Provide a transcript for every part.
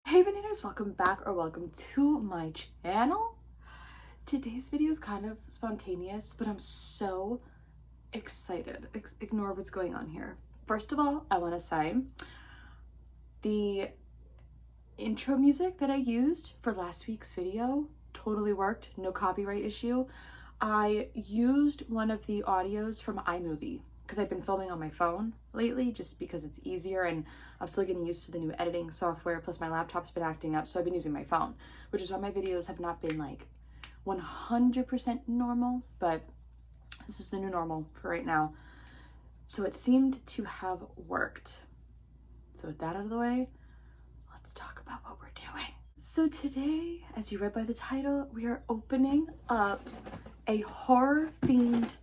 Hey bananas, welcome back or welcome to my channel. Today's video is kind of spontaneous, but I'm so excited. Ignore what's going on here. First of all, I want to say the intro music that I used for last week's video totally worked, no copyright issue. I used one of the audios from iMovie because I've been filming on my phone lately just because it's easier and I'm still getting used to the new editing software, plus my laptop's been acting up, so I've been using my phone, which is why my videos have not been like 100% normal, but this is the new normal for right now. So it seemed to have worked. So with that out of the way, let's talk about what we're doing. So today, as you read by the title, we are opening up a horror-themed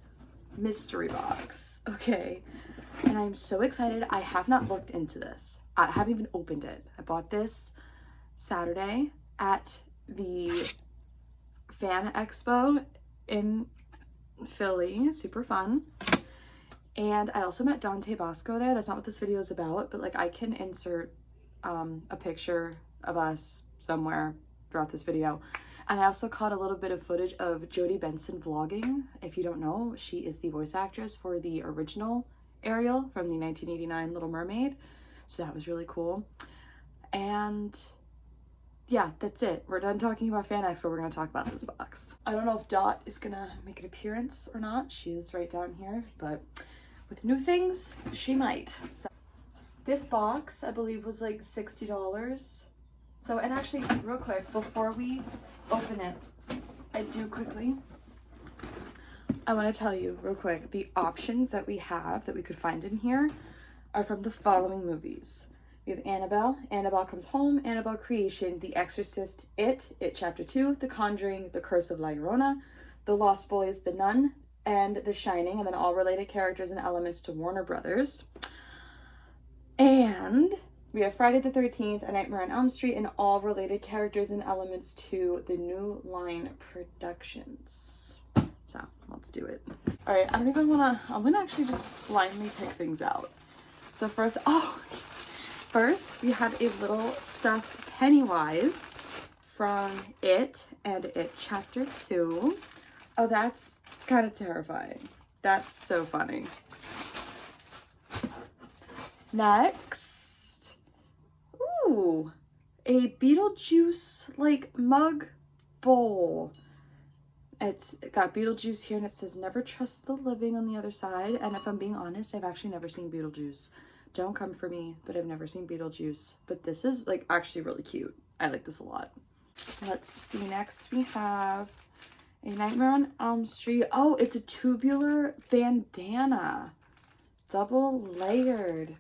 mystery box, okay? And I'm so excited. I have not looked into this. I haven't even opened it. I bought this Saturday at the Fan Expo in Philly. Super fun. And I also met Dante Bosco there. That's not what this video is about, but like I can insert a picture of us somewhere throughout this video. And I also caught a little bit of footage of Jodie Benson vlogging. If you don't know, she is the voice actress for the original Ariel from the 1989 Little Mermaid. So that was really cool. And yeah, that's it. We're done talking about Fan Expo. We're gonna talk about this box. I don't know if Dot is gonna make an appearance or not. She is right down here, but with new things, she might. So this box, I believe, was like $60. So, and actually, real quick, before we open it, I want to tell you real quick, the options that we have that we could find in here are from the following movies. We have Annabelle, Annabelle Comes Home, Annabelle Creation, The Exorcist, It Chapter 2, The Conjuring, The Curse of La Llorona, The Lost Boys, The Nun, and The Shining, and then all related characters and elements to Warner Brothers. And we have Friday the 13th, A Nightmare on Elm Street, and all related characters and elements to the New Line Productions. So let's do it. All right, I'm gonna actually just blindly pick things out. So first we have a little stuffed Pennywise from It and It Chapter 2. Oh, that's kind of terrifying. That's so funny. Next, ooh, a Beetlejuice like mug bowl. It's got Beetlejuice here and it says never trust the living on the other side. And if I'm being honest, I've actually never seen Beetlejuice. Don't come for me, but I've never seen Beetlejuice. But this is like actually really cute. I like this a lot. Let's see, next we have A Nightmare on Elm Street. Oh, it's a tubular bandana. Double layered.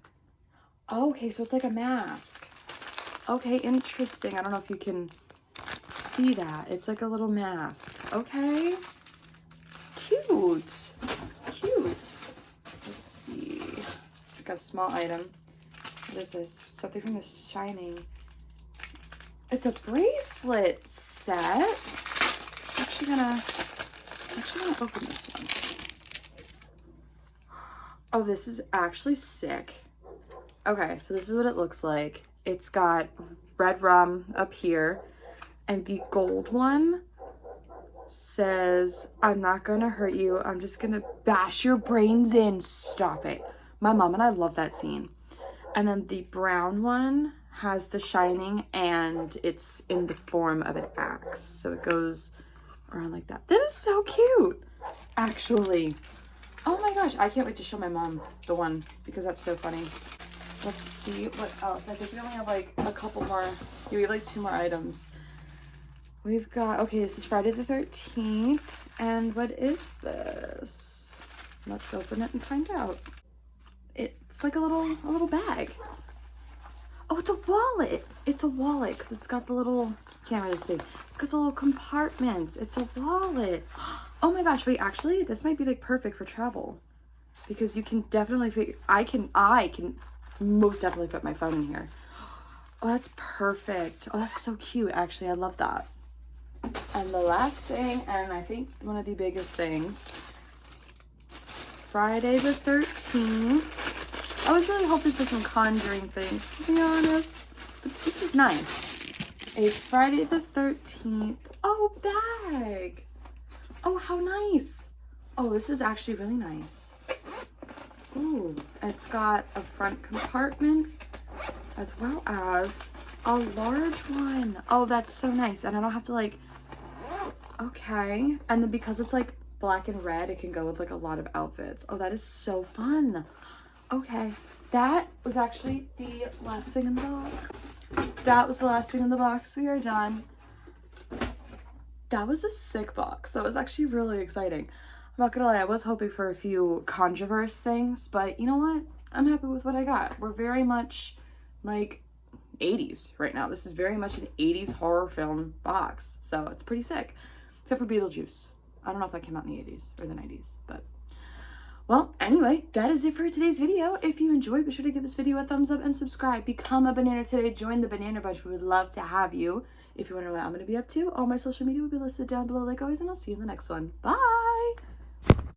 Okay, so it's like a mask. Okay, interesting. I don't know if you can see that. It's like a little mask. Okay. Cute. Cute. Let's see. It's got a small item. What is this? Something from The Shining. It's a bracelet set. I'm actually gonna open this one. Oh, this is actually sick. Okay, so this is what it looks like. It's got red rum up here, and the gold one says, I'm not gonna hurt you, I'm just gonna bash your brains in. Stop it. My mom and I love that scene. And then the brown one has The Shining, and it's in the form of an axe. So it goes around like that. That is so cute, actually. Oh my gosh, I can't wait to show my mom the one because that's so funny. Let's see what else. I think we only have like a couple more. Yeah, we have like 2 more items. We've got, okay, this is Friday the 13th. And what is this? Let's open it and find out. It's like a little bag. Oh, it's a wallet. It's a wallet because it's got the little, can't really see. It's got the little compartments. It's a wallet. Oh my gosh, wait, actually, this might be like perfect for travel because you can definitely fit, I can most definitely fit my phone in here. Oh, that's perfect. Oh, that's so cute. Actually, I love that. And the last thing, and I think one of the biggest things, Friday the 13th. I was really hoping for some Conjuring things, to be honest. But this is nice. a Friday the 13th, oh, bag. Oh, how nice. Oh, this is actually really nice. Ooh, it's got a front compartment as well as a large one. Oh, that's so nice. And I don't have to like, okay. And then because it's like black and red, it can go with like a lot of outfits. Oh, that is so fun. Okay, that was actually the last thing in the box. That was the last thing in the box. We are done. That was a sick box. That was actually really exciting. I'm not gonna lie, I was hoping for a few controversial things, but you know what? I'm happy with what I got. We're very much like 80s right now. This is very much an 80s horror film box, so it's pretty sick. Except for Beetlejuice. I don't know if that came out in the 80s or the 90s, but well, anyway, that is it for today's video. If you enjoyed, be sure to give this video a thumbs up and subscribe. Become a banana today. Join the Banana Bunch. We would love to have you. If you want to know what I'm going to be up to, all my social media will be listed down below like always, and I'll see you in the next one. Bye!